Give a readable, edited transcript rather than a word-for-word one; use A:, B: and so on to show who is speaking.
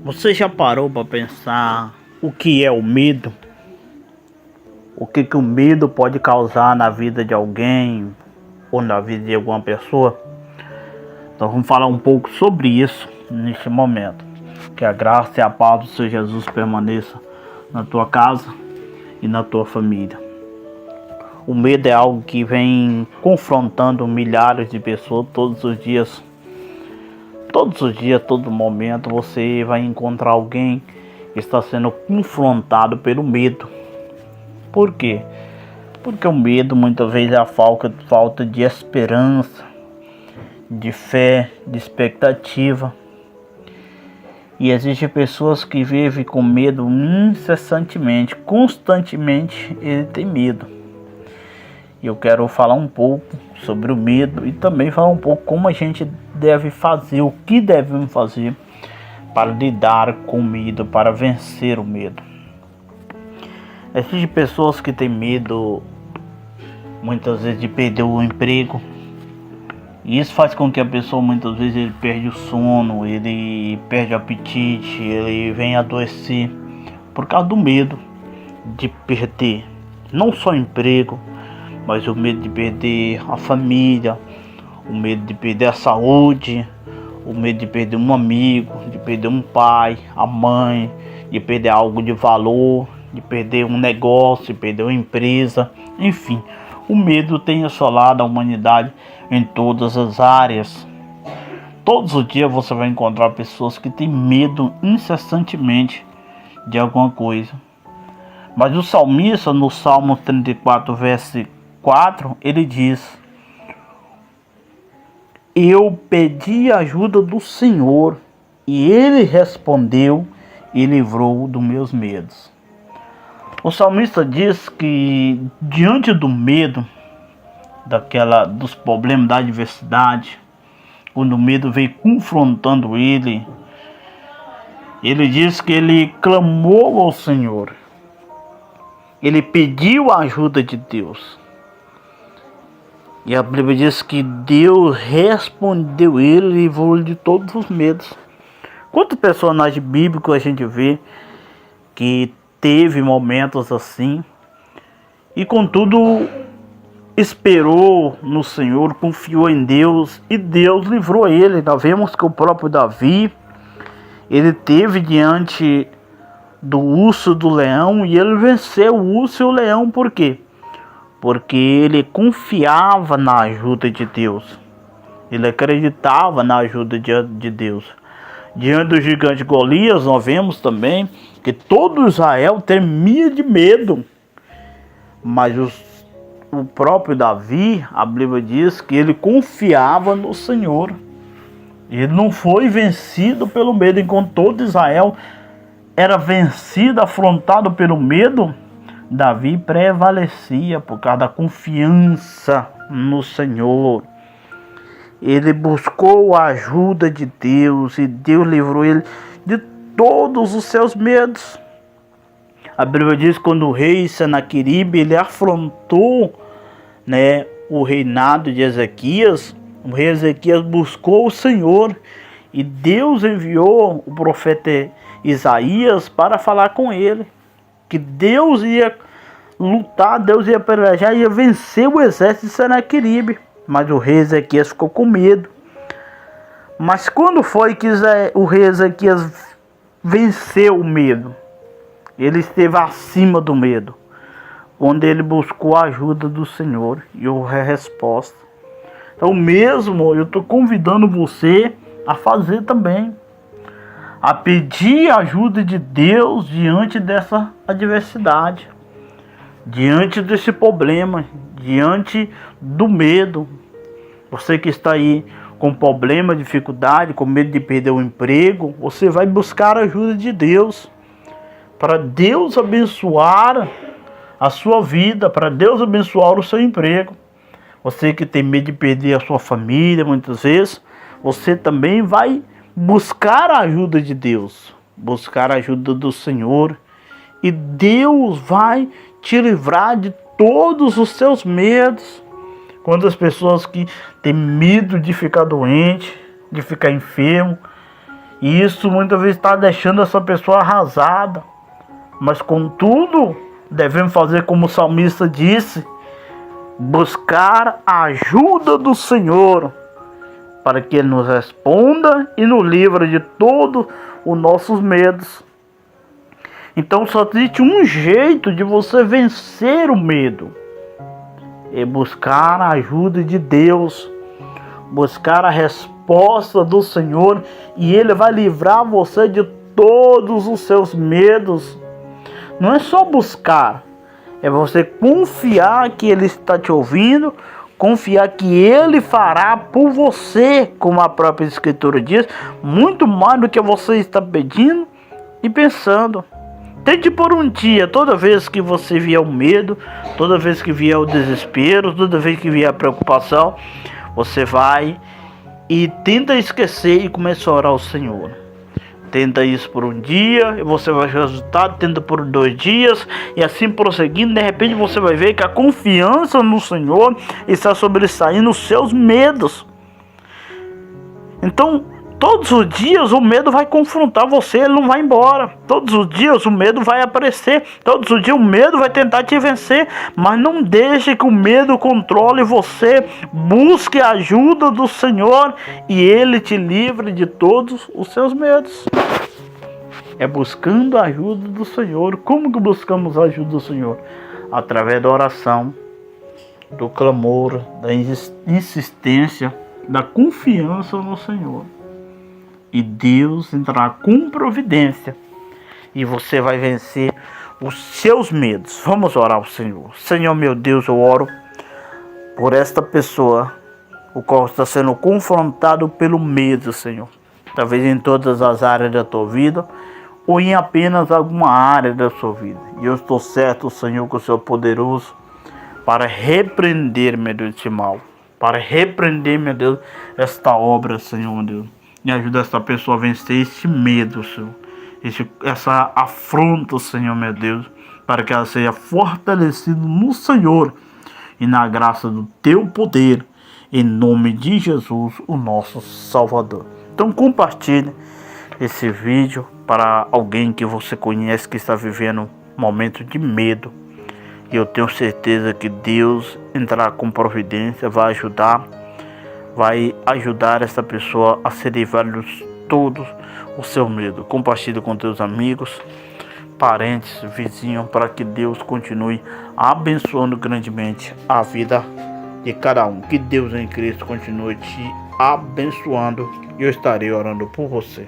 A: Você já parou para pensar o que é o medo? O que o medo pode causar na vida de alguém ou na vida de alguma pessoa? Então vamos falar um pouco sobre isso neste momento. Que a graça e a paz do Senhor Jesus permaneça na tua casa e na tua família. O medo é algo que vem confrontando milhares de pessoas todos os dias. Todos os dias, todo momento, você vai encontrar alguém que está sendo confrontado pelo medo. Por quê? Porque o medo muitas vezes é a falta de esperança, de fé, de expectativa. E existem pessoas que vivem com medo incessantemente, constantemente ele tem medo. E eu quero falar um pouco sobre o medo e também falar um pouco como a gente deve fazer, o que devemos fazer para lidar com o medo, para vencer o medo. Existem pessoas que têm medo muitas vezes de perder o emprego. E isso faz com que a pessoa muitas vezes ele perde o sono, ele perde o apetite, ele vem adoecer por causa do medo de perder não só o emprego, mas o medo de perder a família, o medo de perder a saúde, o medo de perder um amigo, de perder um pai, a mãe, de perder algo de valor, de perder um negócio, de perder uma empresa, enfim. O medo tem assolado a humanidade em todas as áreas. Todos os dias você vai encontrar pessoas que têm medo incessantemente de alguma coisa. Mas o salmista, no Salmo 34, verso 4, ele diz: eu pedi a ajuda do Senhor e ele respondeu e livrou dos meus medos. O salmista diz que diante do medo, dos problemas, da adversidade, quando o medo veio confrontando ele diz que ele clamou ao Senhor, ele pediu a ajuda de Deus. E a Bíblia diz que Deus respondeu ele e livrou ele de todos os medos. Quantos personagens bíblicos a gente vê que teve momentos assim e contudo esperou no Senhor, confiou em Deus e Deus livrou ele. Nós vemos que o próprio Davi, ele teve diante do urso, do leão, e ele venceu o urso e o leão. Por quê? Porque ele confiava na ajuda de Deus. Ele acreditava na ajuda de Deus. Diante do gigante Golias, nós vemos também que todo Israel temia de medo. Mas o próprio Davi, a Bíblia diz que ele confiava no Senhor. Ele não foi vencido pelo medo. Enquanto todo Israel era vencido, afrontado pelo medo, Davi prevalecia por causa da confiança no Senhor. Ele buscou a ajuda de Deus e Deus livrou ele de todos os seus medos. A Bíblia diz que quando o rei Senaqueribe ele afrontou, o reinado de Ezequias, o rei Ezequias buscou o Senhor e Deus enviou o profeta Isaías para falar com ele. Que Deus ia lutar, Deus ia pelejar, ia vencer o exército de Senaqueribe. Mas o rei Ezequias ficou com medo. Mas quando foi que o rei Ezequias venceu o medo? Ele esteve acima do medo, quando ele buscou a ajuda do Senhor e houve a resposta. Então mesmo eu estou convidando você a fazer também, a pedir a ajuda de Deus diante dessa adversidade, diante desse problema, diante do medo. Você que está aí com problema, dificuldade, com medo de perder o emprego, você vai buscar a ajuda de Deus, para Deus abençoar a sua vida, para Deus abençoar o seu emprego. Você que tem medo de perder a sua família, muitas vezes, você também vai buscar a ajuda de Deus, buscar a ajuda do Senhor, e Deus vai te livrar de todos os seus medos. Quando as pessoas que têm medo de ficar doente, de ficar enfermo, E isso muitas vezes está deixando essa pessoa arrasada. Mas contudo, devemos fazer como o salmista disse: buscar a ajuda do Senhor, para que Ele nos responda e nos livre de todos os nossos medos. Então só existe um jeito de você vencer o medo: é buscar a ajuda de Deus, buscar a resposta do Senhor, e Ele vai livrar você de todos os seus medos. Não é só buscar, é você confiar que Ele está te ouvindo, confiar que Ele fará por você, como a própria Escritura diz, muito mais do que você está pedindo e pensando. Tente por um dia, toda vez que você vier o medo, toda vez que vier o desespero, toda vez que vier a preocupação, você vai e tenta esquecer e começa a orar ao Senhor. Tenta isso por um dia e você vai ver o resultado. Tenta por 2 dias e assim prosseguindo. De repente você vai ver que a confiança no Senhor está sobressaindo os seus medos. Então, todos os dias o medo vai confrontar você, ele não vai embora. Todos os dias o medo vai aparecer. Todos os dias o medo vai tentar te vencer. Mas não deixe que o medo controle você. Busque a ajuda do Senhor e Ele te livre de todos os seus medos. É buscando a ajuda do Senhor. Como que buscamos a ajuda do Senhor? Através da oração, do clamor, da insistência, da confiança no Senhor. E Deus entrará com providência e você vai vencer os seus medos. Vamos orar ao Senhor. Senhor meu Deus, eu oro por esta pessoa, o qual está sendo confrontado pelo medo, Senhor. Talvez em todas as áreas da tua vida ou em apenas alguma área da sua vida. E eu estou certo, Senhor, que o Senhor é poderoso para repreender, meu Deus, esse mal. Para repreender, meu Deus, esta obra, Senhor, meu Deus. E ajuda essa pessoa a vencer esse medo, Senhor. Essa afronta, Senhor, meu Deus. Para que ela seja fortalecida no Senhor e na graça do teu poder. Em nome de Jesus, o nosso Salvador. Então compartilhe esse vídeo para alguém que você conhece que está vivendo um momento de medo. E eu tenho certeza que Deus entrará com providência, vai ajudar essa pessoa a se livrar de todos o seu medo. Compartilhe com teus amigos, parentes, vizinhos, para que Deus continue abençoando grandemente a vida de cada um. Que Deus em Cristo continue te abençoando e eu estarei orando por você.